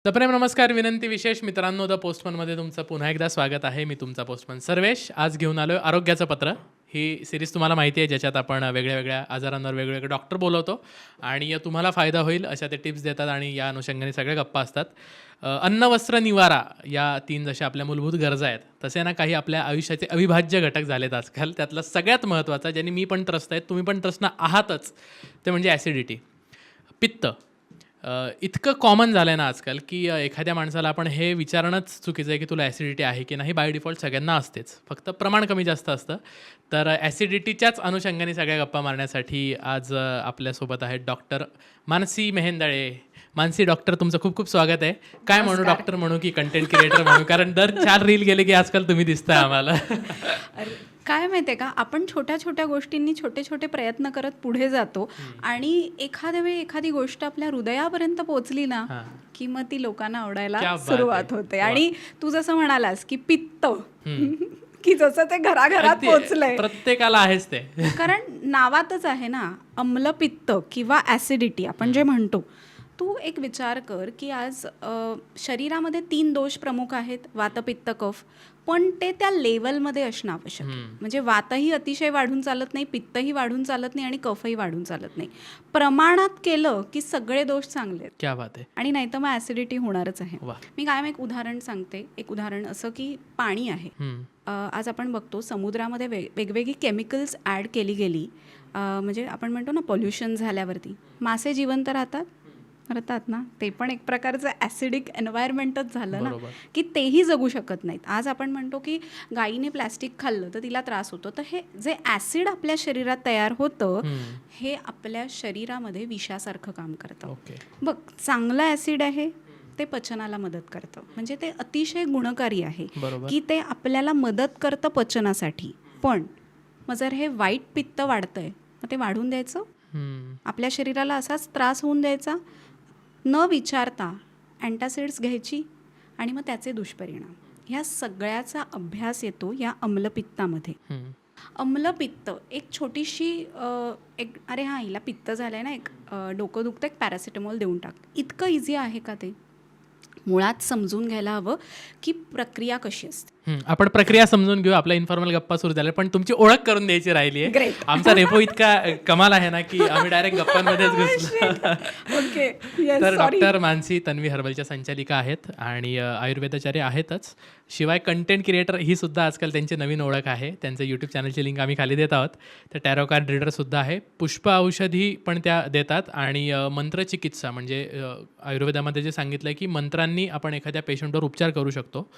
सप्रेम नमस्कार. विनंती विशेष मित्रांनो, द पोस्टमनमध्ये तुमचं पुन्हा एकदा स्वागत आहे. मी तुमचा पोस्टमन सर्वेश. आज घेऊन आलो आहे आरोग्याचं पत्र. ही सिरीज तुम्हाला माहिती आहे, ज्याच्यात आपण वेगळ्या आजारांवर वेगवेगळे डॉक्टर बोलवतो आणि तुम्हाला फायदा होईल अशा ते टिप्स देतात आणि या अनुषंगाने सगळ्या गप्पा असतात. अन्न, वस्त्र, निवारा या 3 जशा आपल्या मूलभूत गरजा आहेत, तसे ना काही आपल्या आयुष्याचे अविभाज्य घटक झालेत आजकाल. त्यातला सगळ्यात महत्त्वाचा, ज्याने मी पण त्रस्त आहे, तुम्ही पण त्रस्त आहातच, ते म्हणजे ॲसिडिटी, पित्त. इतकं कॉमन झालं आहे ना आजकाल, की एखाद्या माणसाला आपण हे विचारणंच चुकीचं आहे, की तुला ॲसिडिटी आहे की नाही. बाय डिफॉल्ट सगळ्यांना असतेच, फक्त प्रमाण कमी जास्त असतं. तर ॲसिडिटीच्याच अनुषंगाने सगळ्या गप्पा मारण्यासाठी आज आपल्यासोबत आहेत डॉक्टर मानसी मेहेंदळे. मानसी डॉक्टर, तुमचं खूप खूप स्वागत आहे. काय म्हणू, नमस्कार. डॉक्टर म्हणू की कंटेंट क्रिएटर म्हणू? कारण दर 4 रील गेले की आजकाल तुम्ही दिसताय आम्हाला. अरे, काय माहिती आहे का, आपण छोट्या छोट्या गोष्टींनी छोटे छोटे प्रयत्न करत पुढे जातो आणि एखाद्या वेळी एखादी गोष्ट आपल्या हृदयापर्यंत पोहोचली ना, हां. की मग ती लोकांना क्या आवडायला बात सुरुवात आहे. होते. वा. आणि तू जसं म्हणालास की पित्त की जसं ते घराघरात अगदी पोचलंय, प्रत्येकाला आहेच ते. कारण नावातच आहे ना, आम्लपित्त किंवा ॲसिडिटी आपण जे म्हणतो. तू एक विचार कर की आज शरीरामध्ये 3 दोष प्रमुख आहेत, वात, पित्त, कफ. पण ते त्या लेवलमध्ये असणं आवश्यक आहे. म्हणजे वातही अतिशय वाढून चालत नाही, पित्तही वाढून चालत नाही आणि कफही वाढून चालत नाही. प्रमाणात केलं की सगळे दोष चांगले आहेत क्या बात आहे. आणि नाही तर मग ॲसिडिटी होणारच आहे. वा. मी कायम एक उदाहरण सांगते. एक उदाहरण असं की पाणी आहे. आज आपण बघतो समुद्रामध्ये वेगवेगळी केमिकल्स ॲड केली गेली. म्हणजे आपण म्हणतो ना, पोल्युशन झाल्यावरती मासे जिवंत राहतात ना, ते पण एक प्रकारचं ॲसिडिक एन्व्हायरमेंटच झालं ना, बरोबर. की तेही जगू शकत नाहीत. आज आपण म्हणतो की गायीने प्लॅस्टिक खाल्लं तर तिला त्रास होतो. तर हे जे ॲसिड आपल्या शरीरात तयार होतं, हे आपल्या शरीरामध्ये विषासारखं काम करतं. ओके. बघ, चांगलं ॲसिड आहे, ते पचनाला मदत करतं. म्हणजे ते अतिशय गुणकारी आहे, बरोबर. की ते आपल्याला मदत करतं पचनासाठी. पण मग जर हे वाईट पित्त वाढतंय, मग ते वाढून द्यायचं, आपल्या शरीराला असाच त्रास होऊन द्यायचा, न विचारता अँटासिड्स घ्यायची आणि मग त्याचे दुष्परिणाम. ह्या सगळ्याचा अभ्यास येतो या अम्लपित्तामध्ये. अम्लपित्त एक छोटीशी अरे हां, हिला पित्त झालं आहे ना, एक डोकं दुखतं, एक पॅरासिटामॉल देऊन टाक. इतकं इझी आहे का ते? मुळात समजून घ्यायला हवं की प्रक्रिया कशी असते. आपण प्रक्रिया समजून घेऊ. आपला इन्फॉर्मल गप्पा सुरू झाल्या, पण तुमची ओळख करून द्यायची राहिली आहे. Great. आमचा रेपो इतका कमाल आहे ना, की आम्ही डायरेक्ट गप्पांमध्येच घुसलो. ओके, तर डॉक्टर मानसी तन्वी हर्बलच्या संचालिका आहेत आणि आयुर्वेदाचार्य आहेतच. शिवाय कंटेंट क्रिएटर ही सुद्धा आजकाल त्यांची नवीन ओळख आहे. त्यांचं यूट्यूब चॅनलची लिंक आम्ही खाली देत आहोत. तर टॅरो कार्ड रीडरसुद्धा आहे. पुष्प औषधी पण त्या देतात आणि मंत्रचिकित्सा म्हणजे आयुर्वेदामध्ये जे सांगितलं आहे की मंत्रांनी आपण एखाद्या पेशंटवर उपचार करू शकतो.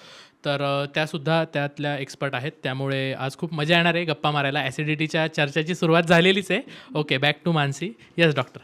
तर त्यासुद्धा त्यातल्या एक्सपर्ट आहेत. त्यामुळे आज खूप मजा येणार आहे गप्पा मारायला. ॲसिडिटीच्या चर्चेची सुरुवात झालेलीच आहे. Okay, back to Mansi. Yes doctor.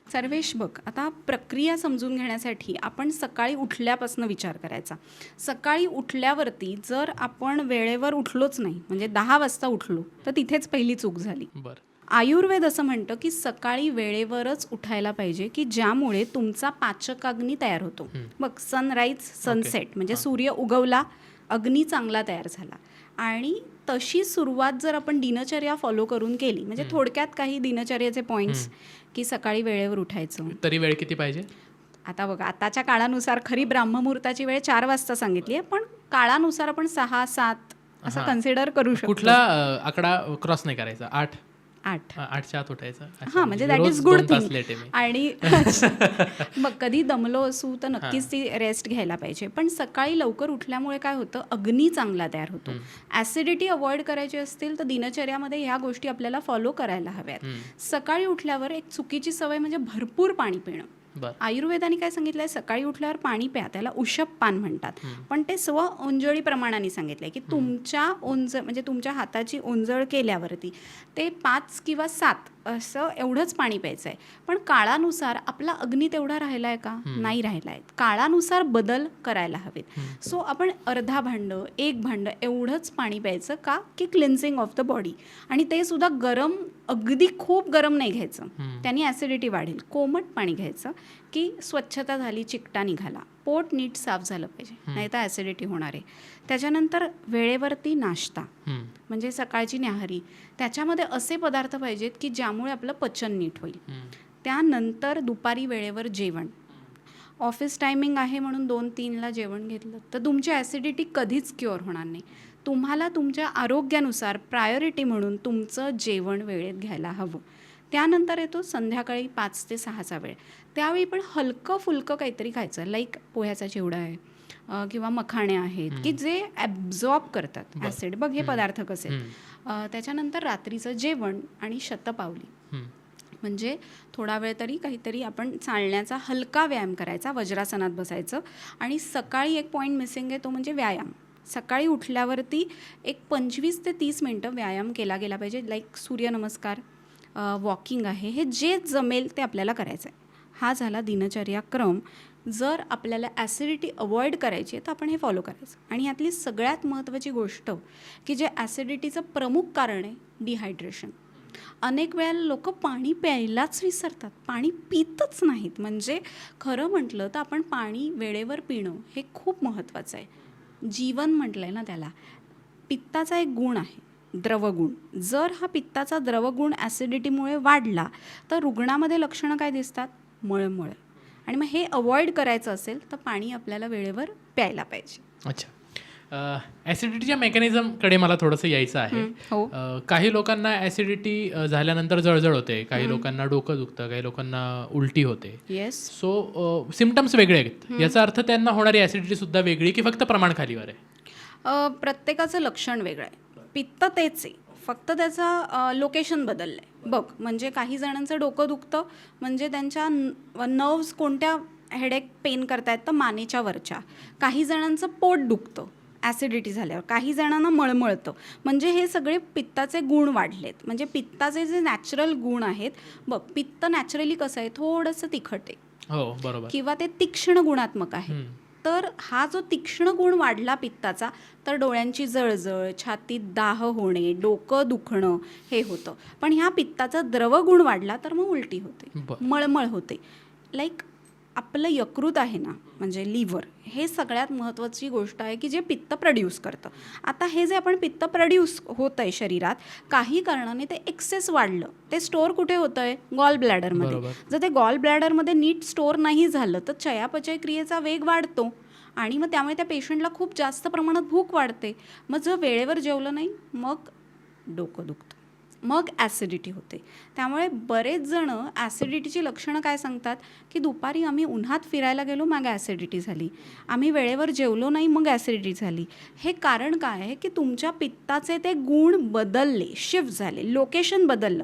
Sarvesh, बघ, आता प्रक्रिया समजून घेण्यासाठी आपण सकाळी उठल्यापासून विचार करायचा. सकाळी उठल्यावरती जर आपण वेळेवर उठलोच नाही, म्हणजे 10 वाजता उठलो, तर तिथेच पहिली चूक झाली. बरं. आयुर्वेद असं म्हणतं की सकाळी वेळेवरच उठायला पाहिजे, की ज्यामुळे तुमचा पाचकाग्नी तयार होतो. बघ, सनराईज, सनसेट म्हणजे सूर्य उगवला, अग्नी चांगला तयार झाला. आणि तशी सुरुवात जर आपण दिनचर्या फॉलो करून केली, म्हणजे थोडक्यात काही दिनचर्याचे पॉईंट्स, की सकाळी वेळेवर उठायचं. तरी वेळ किती पाहिजे? आता बघा, आताच्या काळानुसार खरी ब्रह्ममुहूर्ताची वेळ 4 वाजता सांगितली आहे, पण काळानुसार आपण 6-7 असं कन्सिडर करू शकतो. कुठला आकडा क्रॉस नाही करायचा? 8. 8च्या आत उठायचं. हां, म्हणजे that is good thing. Late आहे मी. आणि मग कधी दमलो असू तर नक्कीच ती रेस्ट घ्यायला पाहिजे. पण सकाळी लवकर उठल्यामुळे काय होतं, अग्नी चांगला तयार होतो. ॲसिडिटी अवॉइड करायची असतील तर दिनचर्यामध्ये ह्या गोष्टी आपल्याला फॉलो करायला हव्यात. सकाळी उठल्यावर एक चुकीची सवय म्हणजे भरपूर पाणी पिणं. आयुर्वेदाने काय सांगितलंय, सकाळी उठल्यावर पाणी प्या, त्याला उषपान म्हणतात. पण ते ओंजळी प्रमाणाने सांगितलंय की तुमच्या म्हणजे तुमच्या हाताची ओंजळ केल्यावरती ते 5 किंवा 7 असं एवढंच पाणी प्यायचं आहे. पण काळानुसार आपला अग्नी तेवढा राहिला आहे का? नाही राहिला आहे. काळानुसार बदल करायला हवेत. सो आपण अर्धा भांड, 1 भांड एवढंच पाणी प्यायचं. का? की क्लिन्झिंग ऑफ द बॉडी. आणि ते सुद्धा गरम, अगदी खूप गरम नाही घ्यायचं, त्यांनी ॲसिडिटी वाढेल. कोमट पाणी घ्यायचं, की स्वच्छता झाली, चिकटा निघाला, पोट नीट साफ झालं पाहिजे, नाही तर ॲसिडिटी होणार आहे. त्याच्यानंतर वेळेवरती नाश्ता, म्हणजे सकाळची न्याहारी, त्याच्यामध्ये असे पदार्थ पाहिजेत की ज्यामुळे आपलं पचन नीट होईल. त्यानंतर दुपारी वेळेवर जेवण. ऑफिस टायमिंग आहे म्हणून 2-3ला जेवण घेतलं तर तुमची ॲसिडिटी कधीच क्युअर होणार नाही. तुम्हाला तुमच्या आरोग्यानुसार प्रायोरिटी म्हणून तुमचं जेवण वेळेत घ्यायला हवं. त्यानंतर येतो संध्याकाळी 5 ते 6चा वेळ. त्यावेळी पण हलकं फुलकं काहीतरी खायचं, लाईक पोह्याचा चिवडा आहे किंवा मखाणे आहेत की जे ॲब्झॉर्ब करतात ॲसिड. बघ हे पदार्थ कसे त्याच्यानंतर रात्रीचं जेवण आणि शतपावली, म्हणजे थोडा वेळ तरी काहीतरी आपण चालण्याचा हलका व्यायाम करायचा, वज्रासनात बसायचं. आणि सकाळी एक पॉईंट मिसिंग आहे, तो म्हणजे व्यायाम. सकाळी उठल्यावरती एक 25 ते 30 मिनटं व्यायाम केला गेला पाहिजे, लाईक सूर्यनमस्कार, वॉकिंग आहे, हे जे जमेल ते आपल्याला करायचं आहे. हा झाला दिनचर्या क्रम. जर आपल्याला ॲसिडिटी अवॉइड करायची आहे तर आपण हे फॉलो करायचं. आणि यातली सगळ्यात महत्त्वाची गोष्ट की जे ॲसिडिटीचं प्रमुख कारण आहे, डिहायड्रेशन. अनेक वेळेला लोक पाणी प्यायलाच विसरतात, पाणी पितच नाहीत. म्हणजे खरं म्हटलं तर आपण पाणी वेळेवर पिणं हे खूप महत्त्वाचं आहे. जीवन म्हटलं आहे ना त्याला. पित्ताचा एक गुण आहे, द्रवगुण. जर हा पित्ताचा द्रवगुण ॲसिडिटीमुळे वाढला तर रुग्णामध्ये लक्षणं काय दिसतात? मळमळ. आणि मग हे अवॉइड करायचं असेल तर पाणी आपल्याला वेळेवर प्यायला पाहिजे. अच्छा, ॲसिडिटीच्या मेकॅनिझमकडे मला थोडंसं यायचं आहे. हो. काही लोकांना ॲसिडिटी झाल्यानंतर जळजळ होते, काही लोकांना डोकं दुखतं, काही लोकांना उलटी होते. येस. सो सिम्पटम्स वेगळे आहेत. याचा अर्थ त्यांना होणारी ॲसिडिटी सुद्धा वेगळी की फक्त प्रमाण खालीवर आहे? प्रत्येकाचं लक्षण वेगळं आहे. पित्त तेच आहे, फक्त त्याचं लोकेशन बदललं आहे. बघ, म्हणजे काही जणांचं डोकं दुखतं म्हणजे त्यांच्या नर्व्स कोणत्या हेडेक पेन करतायत तर मानेच्या वरच्या. काही जणांचं पोट दुखतं ॲसिडिटी झाल्यावर, काही जणांना मळमळतं. म्हणजे हे सगळे पित्ताचे गुण वाढलेत. म्हणजे पित्ताचे जे नॅचरल गुण आहेत, बघ पित्त नॅचरली कसं आहे, थोडंसं तिखट आहे. हो, बरोबर. किंवा ते तीक्ष्ण गुणात्मक आहे. तर हा जो तीक्ष्ण गुण वाढला पित्ताचा तर डोळ्यांची जळजळ, छातीत दाह होणे, डोकं दुखणं हे होतं. पण ह्या पित्ताचा द्रवगुण वाढला तर मग उलटी होते, मळमळ होते. लाईक आपलं यकृत आहे ना, म्हणजे लिव्हर, हे सगळ्यात महत्त्वाची गोष्ट आहे की जे पित्त प्रोड्यूस करतं. आता हे जे आपण पित्त प्रोड्यूस होतं आहे शरीरात, काही कारणाने ते एक्सेस वाढलं, ते स्टोअर कुठे होतं आहे? गॉल ब्लॅडरमध्ये. जर ते गॉल ब्लॅडरमध्ये नीट स्टोअर नाही झालं तर चयापचय क्रियेचा वेग वाढतो आणि मग त्यामुळे त्या पेशंटला खूप जास्त प्रमाणात भूक वाढते. मग जर वेळेवर जेवलं नाही मग डोकं दुखतं, मग ॲसिडिटी होते. त्यामुळे बरेच जणं ॲसिडिटीची लक्षणं काय सांगतात की दुपारी आम्ही उन्हात फिरायला गेलो मग ॲसिडिटी झाली, आम्ही वेळेवर जेवलो नाही मग ॲसिडिटी झाली. हे कारण काय आहे की तुमच्या पित्ताचे ते गुण बदलले, शिफ्ट झाले, लोकेशन बदललं.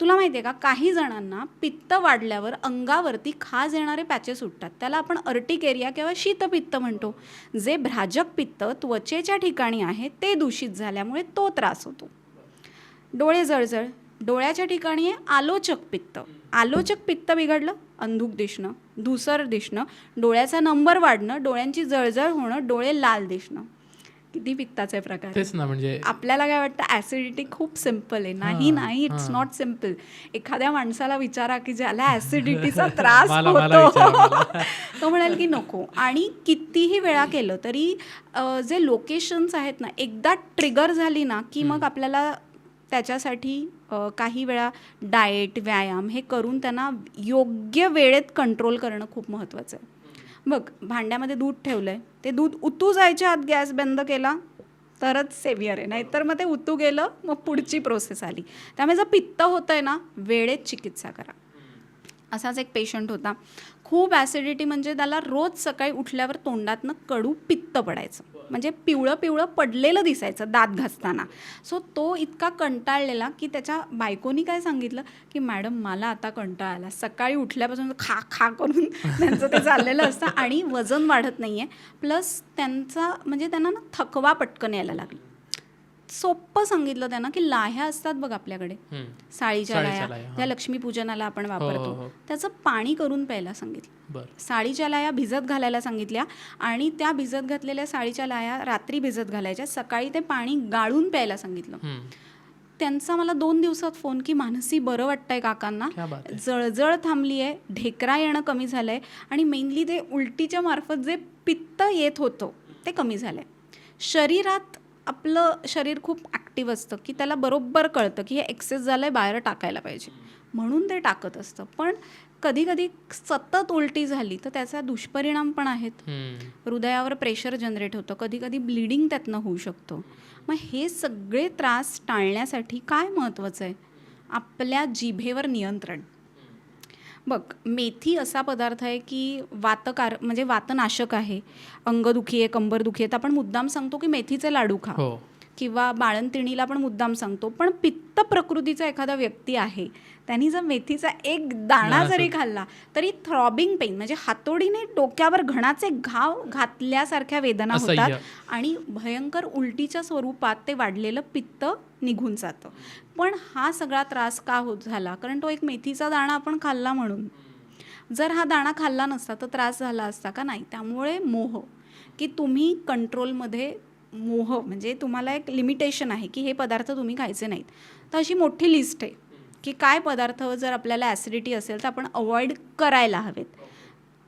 तुला माहिती आहे का, काही जणांना पित्त वाढल्यावर अंगावरती खाज येणारे पॅचेस उठतात, त्याला आपण अर्टिकेरिया किंवा शीतपित्त म्हणतो. जे भ्राजक पित्त त्वचेच्या ठिकाणी आहे ते दूषित झाल्यामुळे तो त्रास होतो. डोळे जळजळ, डोळ्याच्या ठिकाणी आहे आलोचक पित्त. आलोचक पित्त बिघडलं, अंधुक दिसणं, धुसर दिसणं, डोळ्याचा नंबर वाढणं, डोळ्यांची जळजळ होणं, डोळे लाल दिसणं. किती पित्ताचे प्रकार. तेच ना, म्हणजे आपल्याला काय वाटतं ॲसिडिटी खूप सिम्पल आहे. नाही, इट्स नॉट सिम्पल. एखाद्या माणसाला विचारा की ज्याला ॲसिडिटीचा त्रास होतो तो म्हणाल की नको. आणि कितीही वेळा केलं तरी जे लोकेशन्स आहेत ना, एकदा ट्रिगर झाली ना की मग आपल्याला त्याच्यासाठी काही वेळा डाएट, व्यायाम हे करून त्यांना योग्य वेळेत कंट्रोल करणं खूप महत्त्वाचं आहे. बघ, भांड्यामध्ये दूध ठेवलं आहे, ते दूध उतू जायच्या आत गॅस बंद केला तरच सेव्हिअर आहे, नाहीतर मग ते उतू गेलं मग पुढची प्रोसेस आली. त्यामुळे जर पित्त होतं आहे ना, वेळेत चिकित्सा करा. असाच एक पेशंट होता, खूप ॲसिडिटी, म्हणजे त्याला रोज सकाळी उठल्यावर तोंडातनं कडू पित्त पडायचं, म्हणजे पिवळं पिवळं पडलेलं दिसायचं दात घासताना. सो तो इतका कंटाळलेला की त्याच्या बायकोनी काय सांगितलं की मॅडम मला आता कंटाळा आला, सकाळी उठल्यापासून खा खा करून त्यांचं ते चाललेलं असतं आणि वजन वाढत नाही आहे, प्लस त्यांचा म्हणजे त्यांना ना थकवा पटकन यायला लागला. सोप्पं सांगितलं त्यांना की लाह्या असतात बघ आपल्याकडे, साळीच्या लाह्या, त्या लक्ष्मीपूजनाला आपण वापरतो, त्याचं पाणी करून प्यायला सांगितलं. साळीच्या लाह्या भिजत घालायला सांगितल्या आणि त्या भिजत घातलेल्या साळीच्या लाह्या रात्री भिजत घालायच्या, सकाळी ते पाणी गाळून प्यायला सांगितलं. त्यांचा मला 2 दिवसात फोन की मानसी बरं वाटतंय काकांना, जळजळ थांबली आहे, ढेकरा येणं कमी झालंय आणि मेनली ते उलटीच्या मार्फत जे पित्त येत होतं ते कमी झालंय. शरीरात आपलं शरीर खूप ॲक्टिव्ह असतं की त्याला बरोबर कळतं की हे एक्सेस झालं आहे, बाहेर टाकायला पाहिजे, म्हणून ते टाकत असतं. पण कधी कधी सतत उलटी झाली तर त्याचा दुष्परिणाम पण आहेत. हृदयावर प्रेशर जनरेट होतं, कधी कधी ब्लिडिंग त्यातनं होऊ शकतो. मग हे सगळे त्रास टाळण्यासाठी काय महत्त्वाचं आहे? आपल्या जिभेवर नियंत्रण. बघ, मेथी असा पदार्थ आहे की म्हणजे वातनाशक आहे. अंगदुखी आहे, कंबरदुखी आहे तर आपण मुद्दाम सांगतो की मेथीचे लाडू खा, किंवा बाळंतिणीला पण मुद्दाम सांगतो. पण पित्त प्रकृतीचा एखादा व्यक्ती आहे, त्यांनी जर मेथीचा एक दाणा जरी खाल्ला तरी थ्रॉबिंग पेन, म्हणजे हातोडीने डोक्यावर घणाचे घाव घातल्यासारख्या वेदना होतात आणि भयंकर उलटीच्या स्वरूपात ते वाढलेलं पित्त निघून जातं. पण हा सगळा त्रास का होत झाला? कारण तो एक मेथीचा दाणा आपण खाल्ला म्हणून. जर हा दाणा खाल्ला नसता तर त्रास झाला असता का? नाही. त्यामुळे मोह, की तुम्ही कंट्रोलमध्ये, मोह म्हणजे तुम्हाला एक लिमिटेशन आहे की हे पदार्थ तुम्ही खायचे नाहीत. तर अशी मोठी लिस्ट आहे की काय पदार्थ जर आपल्याला ॲसिडिटी असेल तर आपण अवॉइड करायला हवेत.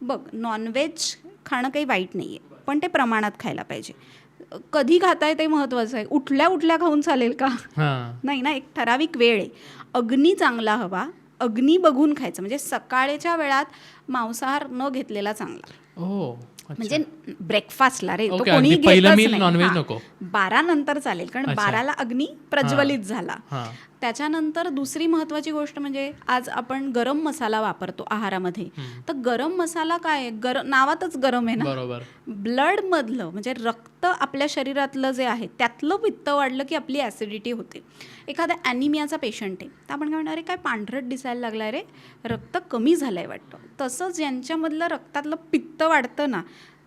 बघ, नॉनव्हेज खाणं काही वाईट नाही आहे, पण ते प्रमाणात खायला पाहिजे. कधी खाताय ते महत्त्वाचं आहे. उठल्या खाऊन चालेल का? नाही ना, एक ठराविक वेळ आहे. अग्नी चांगला हवा, अग्नी बघून खायचं. म्हणजे सकाळच्या वेळात मांसाहार न घेतलेला चांगला. म्हणजे ब्रेकफास्टला रे, तो कोणी घेतच नाही. 12 नंतर चालेल, कारण 12ला अग्नी प्रज्वलित झाला. त्याच्यानंतर दुसरी महत्वाची गोष्ट म्हणजे आज आपण गरम मसाला वापरतो आहारामध्ये. तर गरम मसाला काय आहे? नावातच गरम आहे ना. ब्लड मधलं म्हणजे रक्त आपल्या शरीरातलं जे आहे त्यातलं पित्त वाढलं की आपली ॲसिडिटी होते. एखादा ॲनिमियाचा पेशंट आहे तर आपण काय म्हणणार, अरे काय पांढरट दिसायला लागलाय रे, रक्त कमी झालंय वाटतं. तसंच ज्यांच्यामधलं रक्तातलं पित्त वाढतं ना,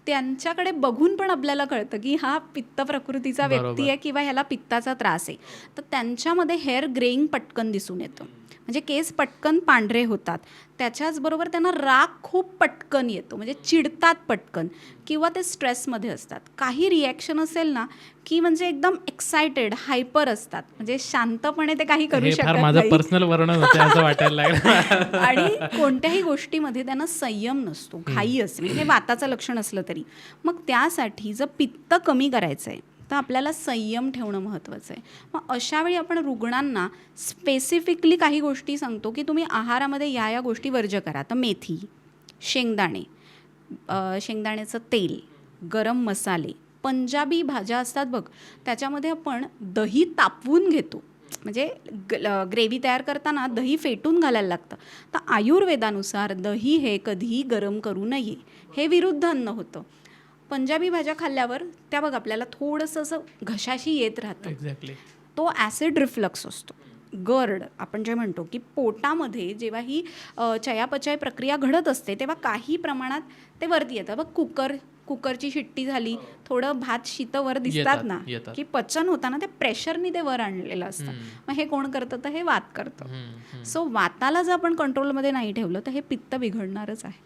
त्यांच्याकडे बघून पण आपल्याला कळतं की हा पित्त प्रकृतीचा व्यक्ती आहे किंवा ह्याला पित्ताचा त्रास आहे. तर त्यांच्यामध्ये हेअर ग्रेइंग पटकन दिसून येतं, म्हणजे केस पटकन पांढरे होतात. त्याच्याचबरोबर त्यांना राग खूप पटकन येतो, म्हणजे चिडतात पटकन, किंवा ते स्ट्रेसमध्ये असतात. काही रिॲक्शन असेल ना की म्हणजे एकदम एक्सायटेड, हायपर असतात, म्हणजे शांतपणे ते काही करू शकत नाही. पर्सनल वर्णन होते असं वाटायला लागलं. आणि कोणत्याही गोष्टीमध्ये त्यांना संयम नसतो, घाई असते, म्हणजे हे वाताचं लक्षण असलं तरी. मग त्यासाठी जर पित्त कमी करायचं आहे तर आपल्याला संयम ठेवणं महत्त्वाचं आहे. मग अशावेळी आपण रुग्णांना स्पेसिफिकली काही गोष्टी सांगतो की तुम्ही आहारामध्ये या गोष्टी वर्ज्य करा. तर मेथी, शेंगदाणे, शेंगदाण्याचं तेल, गरम मसाले, पंजाबी भाज्या असतात बघ, त्याच्यामध्ये आपण दही तापवून घेतो, म्हणजे ग्रेव्ही तयार करताना दही फेटून घालायला लागतं. तर आयुर्वेदानुसार दही हे कधीही गरम करू नये, हे विरुद्ध अन्न होतं. पंजाबी भाज्या खाल्ल्यावर त्या बघ आपल्याला थोडंसं असं घशाशी येत राहतं. तो ॲसिड रिफ्लक्स असतो. गर्ड आपण जे म्हणतो की पोटामध्ये जेव्हा ही चयापचय प्रक्रिया घडत असते तेव्हा काही प्रमाणात ते वरती येतं. बघ, कुकरची शिट्टी झाली, थोडं भात शीतवर दिसतात ना, की पचन होताना ते प्रेशरनी ते वर आणलेलं असतं. मग हे कोण करतं? तर हे वात करतं. सो वाताला जर आपण कंट्रोलमध्ये नाही ठेवलं तर हे पित्त बिघडणारच आहे.